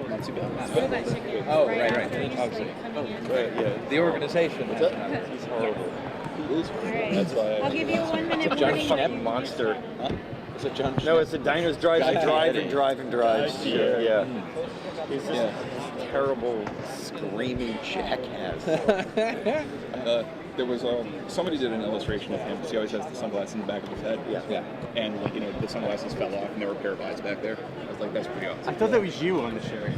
Not too bad. Oh, right. Yeah. The organization. He's horrible. He is. Right. That's why. I'll give you a 1 minute John warning. Schnepp monster. Huh? Is it John? No, it's the diners, drives, and drives. Yeah. He's just a terrible, screaming jackass. There was somebody did an illustration of him. He always has the sunglasses in the back of his head. Yeah. And the sunglasses fell off, and there were a pair of eyes back there. I was like, that's pretty awesome. I thought that was you on the shirt.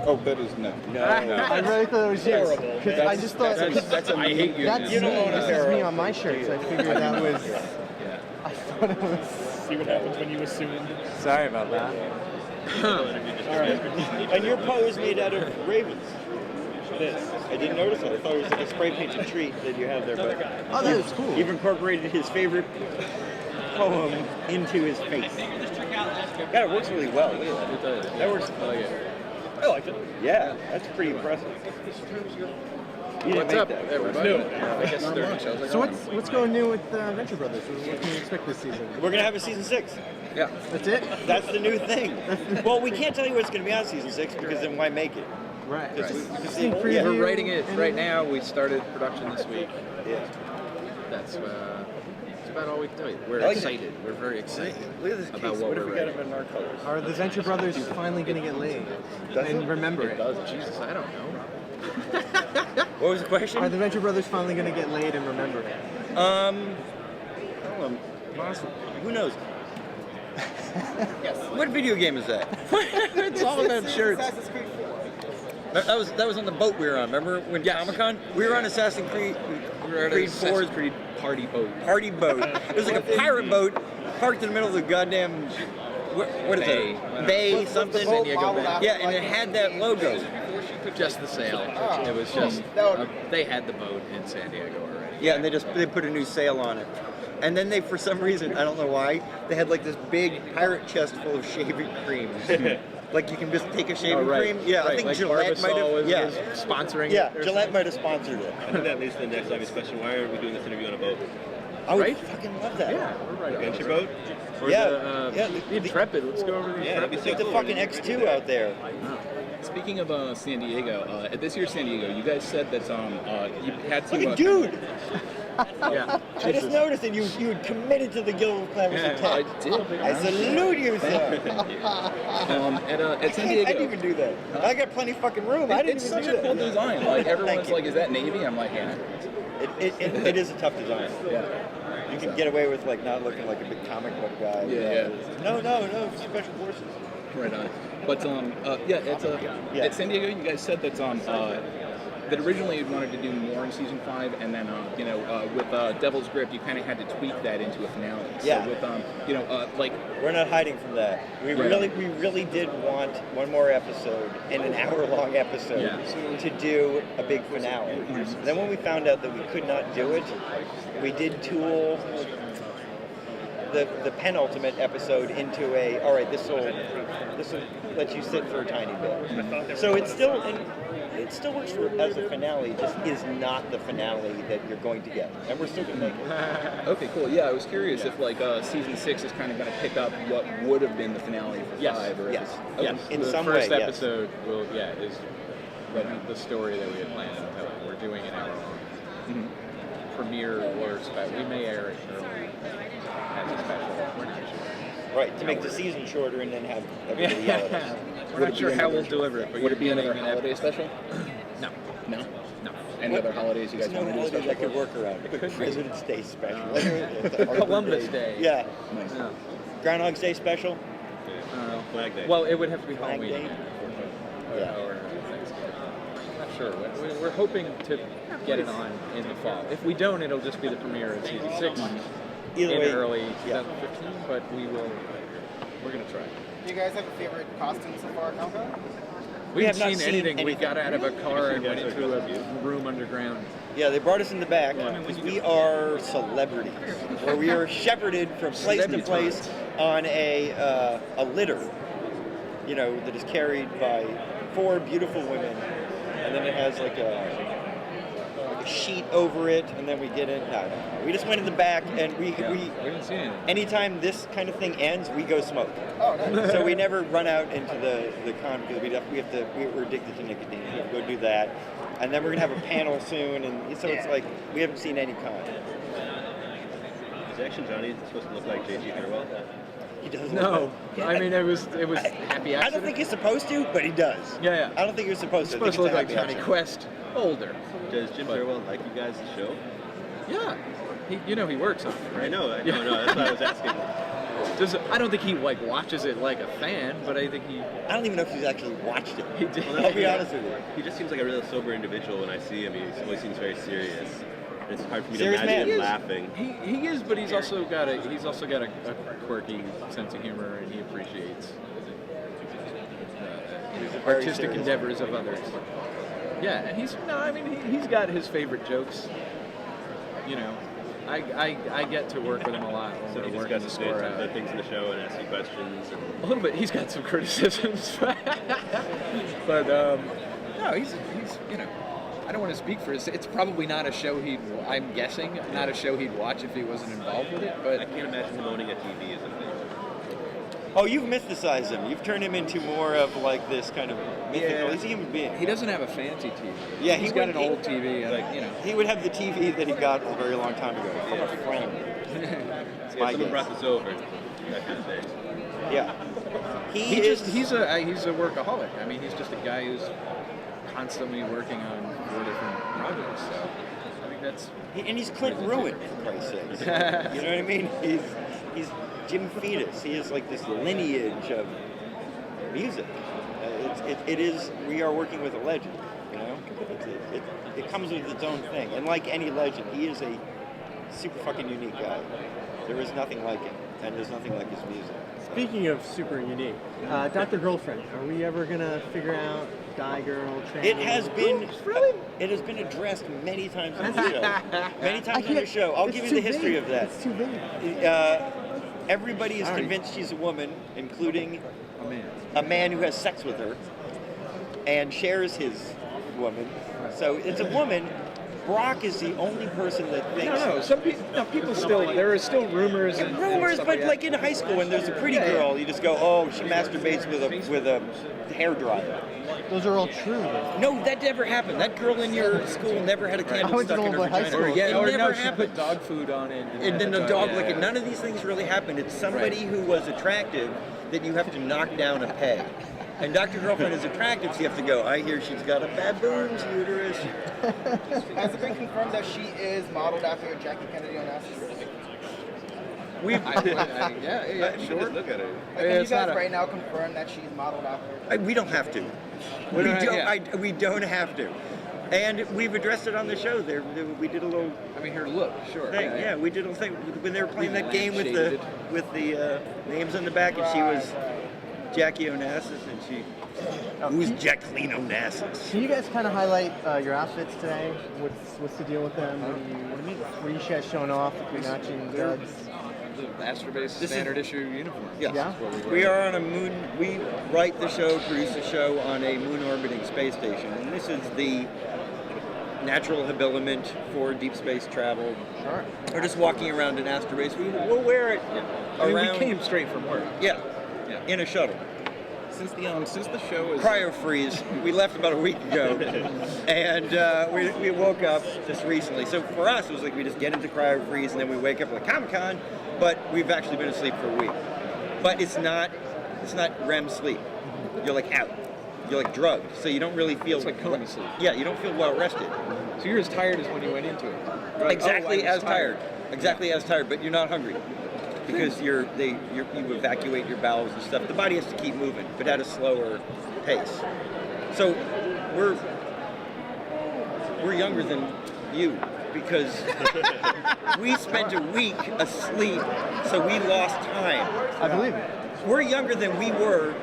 Oh, that is no. No. I really thought it was you. Terrible. Because I just thought That's I hate you. that's me. This is me on my shirt. So I figured that was. Yeah. I thought it was. See what happens when you assume. Sorry about that. And your pole is made out of ravens. It is. I didn't notice it. I thought it was like a spray painted treat that you have there. But Oh, that was cool. you've incorporated his favorite poem into his face. God, it works really well. Look at It does. that. That works. I like it. I liked it. Yeah, that's pretty impressive. You didn't What's make up, that. everybody? No. I guess Not they're much. I was like, So oh. what's going new with Venture Brothers? What can you expect this season? We're gonna have a season 6. Yeah. That's it? That's the new thing. Well, we can't tell you what's gonna be on season 6 because then why make it? Right. Sneak preview. We're writing it right now. We started production this week. Yeah. That's about all we can tell you. We're like it. excited. We're very excited Look at this about case. what What if we're we got writing. him in our colors? Are the Venture Brothers finally going to get laid? Does And it? remember it. Jesus, I don't know. What was the question? Are the Venture Brothers finally going to get laid and remember it? I don't know. Possibly. Who knows? What video game is that? It's all about shirts. That was on the boat we were on. Remember when Comic-Con? We were on Assassin's Creed. We were at Creed Assassin's 4's Creed party boat. party boat. It was like a pirate boat parked in the middle of the goddamn. What is Bay. it? Bay something. San Diego Bay. Yeah, and it had that logo. Just the sail. It was just they had the boat in San Diego already. Yeah, and they put a new sail on it. And then they, for some reason, I don't know why, they had like this big pirate chest full of shaving creams. Like you can just take a shaving cream. Yeah, I think like Gillette might have. was Yeah, sponsoring yeah, it. or Gillette might have sponsored it. I think that leads to the next obvious question. Why are we doing this interview on a boat? I would Right? fucking love that. Yeah, we're right on Venture it. boat? Or Yeah, the Intrepid. Let's go over the Yeah, that'd be Intrepid. so The cool. fucking X2 out there. Speaking of San Diego, at this year's San Diego, you guys said that you had to. Fucking dude! Yeah. I just noticed that you had committed to the Guild of Clevers I intent. did. I salute you, sir. At San I Diego, didn't even do that. I got plenty of fucking room. I didn't it's even such do a cool that. design. Like everyone's Thank you. like, "Is that Navy?" I'm like, "Yeah." It is a tough design. Yeah. You can get away with like not looking like a big comic book guy. Yeah. No, special forces. Right on. But at San Diego, you guys said that that originally you wanted to do more in season 5, and then with Devil's Grip, you kind of had to tweak that into a finale. Yeah. So with like We're not hiding from that. We really did want one more episode and an hour-long episode to do a big finale. Then when we found out that we could not do it, we did tool the penultimate episode into all right, this will let you sit for a tiny bit. So it still works as a finale, just is not the finale that you're going to get. And we're still going to make it. Okay, cool. Yeah, I was curious if season 6 is kind of going to pick up what would have been the finale for 5. Or Yes. Okay. Yes. In the some first way, yes. episode is the story that we had planned on telling. We're doing an hour-long premiere or special. We may air it early as a special. We're not sure. Right, to make the season shorter and then have everybody yell at us. We're not sure how we'll deliver it, but Would it be another getting holiday special? No. No. No. Any other holidays you guys There's no want to do holiday special? that could work around. It could be. President's Day special. Columbus Day. Yeah. Nice. No. Groundhog's Day special. Flag Day. Well, it would have to be Flag Halloween. Day. Yeah. Or Thanksgiving. Not sure. We're hoping to get it on in the fall. If we don't, it'll just be the premiere of season 6 Either in way, early yeah. 2015. But we're gonna try. Do you guys have a favorite costume so far, Comic-Con? We have haven't not seen seen anything. We anything. got out of a car and went into a room underground. Yeah, they brought us in the back because we are celebrities, where we are shepherded from place to place on a litter, that is carried by 4 beautiful women, and then it has like a sheet over it, and then we get in. No. We just went in the back, and we didn't see anything. anytime this kind of thing ends, we go smoke. Oh, nice. So we never run out into the con because we're addicted to nicotine. We have to go do that, and then we're gonna have a panel soon, and so it's like we haven't seen any con. Is Action Johnny supposed to look like J.G. Harwell? He doesn't. No, I mean it was happy accident. I don't think he's supposed to, but he does. Yeah. I don't think you're supposed to. Supposed to I look think like it's a Johnny happy Quest, older. Does Jim Harwell like you guys the show? Yeah, he works on it, right? I know. That's why I was asking. I don't think he watches it like a fan, but I think he. I don't even know if he's actually watched it. He did. Well, I'll be honest with you. He just seems like a really sober individual when I see him. He always seems very serious. It's hard for me to Serious imagine man. him laughing. He is, but he's also got a quirky sense of humor, and he appreciates Very artistic serious. endeavors of others. Yeah, and he's got his favorite jokes. You know, I get to work with him a lot when So he we're working the discusses score the out. things in the show and asks you questions. And A little bit. He's got some criticisms, but no, he's I don't want to speak for his. It's probably not a show I'm guessing, not a show he'd watch if he wasn't involved with it. I But can't imagine him owning a TV as a thing. Oh, you've mythicized him. You've turned him into more of like this kind of mythical. Yeah. He's a human being. he doesn't have a fancy TV. Yeah, he's he got would- an old TV, and like, He would have the TV that he got a very long time ago from a friend. It's my Someone guess. brought this over. That kind of thing. Yeah. he's a workaholic. I mean, he's just a guy who's constantly working on 4 different projects. So I think that's. And he's Clint Ruin, for Christ's sakes. You know what I mean? He's Jim Fetus. He is like this lineage of music. We are working with a legend, you know? It comes with its own thing. And like any legend, he is a super fucking unique guy. There is nothing like him, and there's nothing like his music. Speaking of super unique, Dr. Girlfriend, are we ever gonna figure out guy, girl, trans? It has been It has been addressed many times on the show. Many times on the show. I'll give you the history of that. It's too vague. Everybody is Sorry. convinced she's a woman, including Oh man. a man who has sex with her and shares his woman. So it's a woman. Brock is the only person that thinks. No. Some people still. There are still rumors. And Rumors, stuff but that. like in high school, when there's a pretty Yeah, yeah. girl, you just go, "Oh, she masturbates with a hair dryer." Those are all true, though. No, that never happened. That girl in your school never had a I candle went to stuck in her Old Boy High vagina. School. Or It never she happened. put dog food on it. And then the dog yeah, licked it. yeah. None of these things really happened. It's somebody who was attractive that you have to knock down a peg. And Dr. Girlfriend is attractive, so you have to go, I hear she's got a baboon's uterus. Has it been confirmed that she is modeled after Jackie Kennedy on acid? Yeah, You should sure. just look at it. Like, can you it's not guys a- right now confirm that she's modeled after? We don't have to. We don't have to. And we've addressed it on the show. We did a little I mean, her look, sure. thing. Yeah, we did a thing when they were playing that game with Lampshaded. the names on the back, and she was Jackie Onassis, and she. Who's Jacqueline Onassis? Can you guys kind of highlight your outfits today? What's the deal with them? What are you guys showing off with your matching duds? The Astro-based This is- standard issue uniform. Yeah. Yeah. That's what We are on a moon. We write the show, produce the show on a moon orbiting space station, and this is the natural habiliment for deep space travel. Sure. Or just walking around in Astrobase. We'll wear it I mean, around. we came straight from work. Yeah, Yeah. in a shuttle. Since the show is Cryo freeze. We left about a week ago, and we woke up just recently. So for us, it was like we just get into cryo freeze, and then we wake up like Comic-Con, but we've actually been asleep for a week. But it's not REM sleep. You're like out. You're like drugged, so you don't really feel. It's like coma sleep. Yeah, you don't feel well rested. So you're as tired as when you went into it. You're like, Exactly oh, I was as tired. Exactly as tired, but you're not hungry because you evacuate your bowels and stuff. The body has to keep moving, but at a slower pace. So we're younger than you because we spent a week asleep, so we lost time. I believe it. We're younger than we were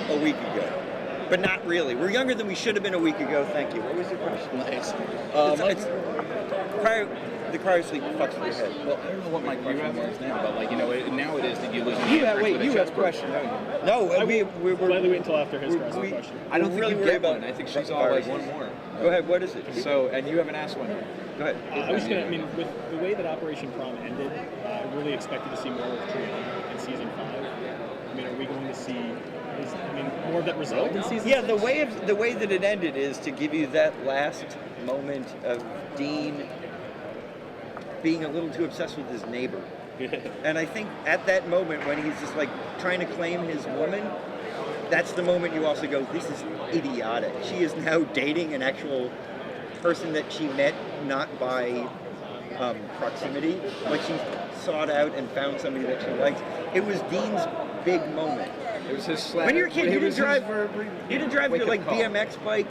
a week ago, but not really. We're younger than we should have been a week ago. Thank you. What was your question? Nice. It's the cryosleep fucks with your head. Well, I don't know what my question is now, but like now it is that you lose. You have a question. No, we're Gladly wait until after his question. I don't think really you worried get about one. I think she's all like viruses. one more. Go ahead. What is it? So, and you haven't asked one. Go ahead. I was gonna. I mean, with the way that Operation Prom ended, I really expected to see more of Triana in season 5. I mean, are we going to see? More of that result in season? Yeah, the way that it ended is to give you that last moment of Dean being a little too obsessed with his neighbor. And I think at that moment when he's just like trying to claim his woman, that's the moment you also go, this is idiotic. She is now dating an actual person that she met not by proximity. Like she sought out and found somebody that she likes. It was Dean's big moment. It was his slap. When you're a kid, you didn't drive your like call. BMX bike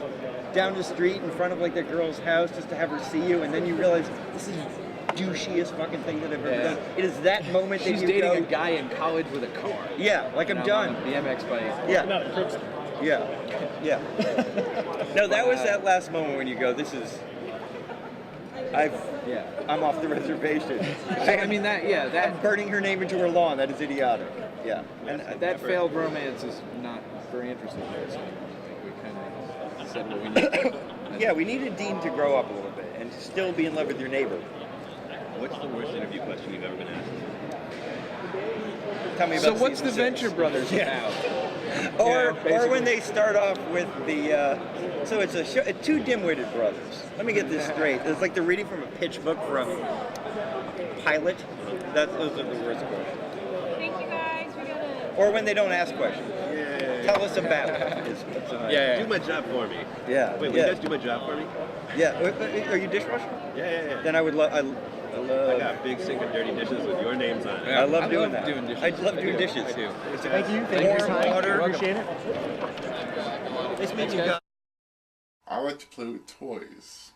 down the street in front of like the girl's house just to have her see you, and then you realize this is the douchiest fucking thing that I've ever done. It is that moment She's that you dating go, a guy in college with a car. yeah, like I'm done. On a BMX bike. Yeah, Not a crooks. yeah, yeah. No, that was that last moment when you go, this is. I'm off the reservation. I mean that. Yeah, I'm that. burning her name into her lawn. That is idiotic. Yeah, And that failed romance is not very interesting there. So I think we kind of said what we needed. yeah. We needed Dean to grow up a little bit and still be in love with your neighbor. What's the worst interview question you've ever been asked? Tell me about So what's the season Venture 6. Brothers about? Or basically. when they start off with the, so it's a show, two dim-witted brothers. Let me get this straight. It's like they're reading from a pitch book from Pilot. Those are the worst questions. Thank you guys. We gotta. Or when they don't ask questions. Tell us about it. Do my job for me. Yeah. Wait, will you guys do my job for me? Yeah. Are you dishwasher? Yeah. Then I would love. I got a big sink of dirty dishes with your names on it. I love doing love that. doing dishes. I love doing dishes. I do. Thank you. Thank you for your time. Water. Appreciate it. Nice meeting you guys. I like to play with toys.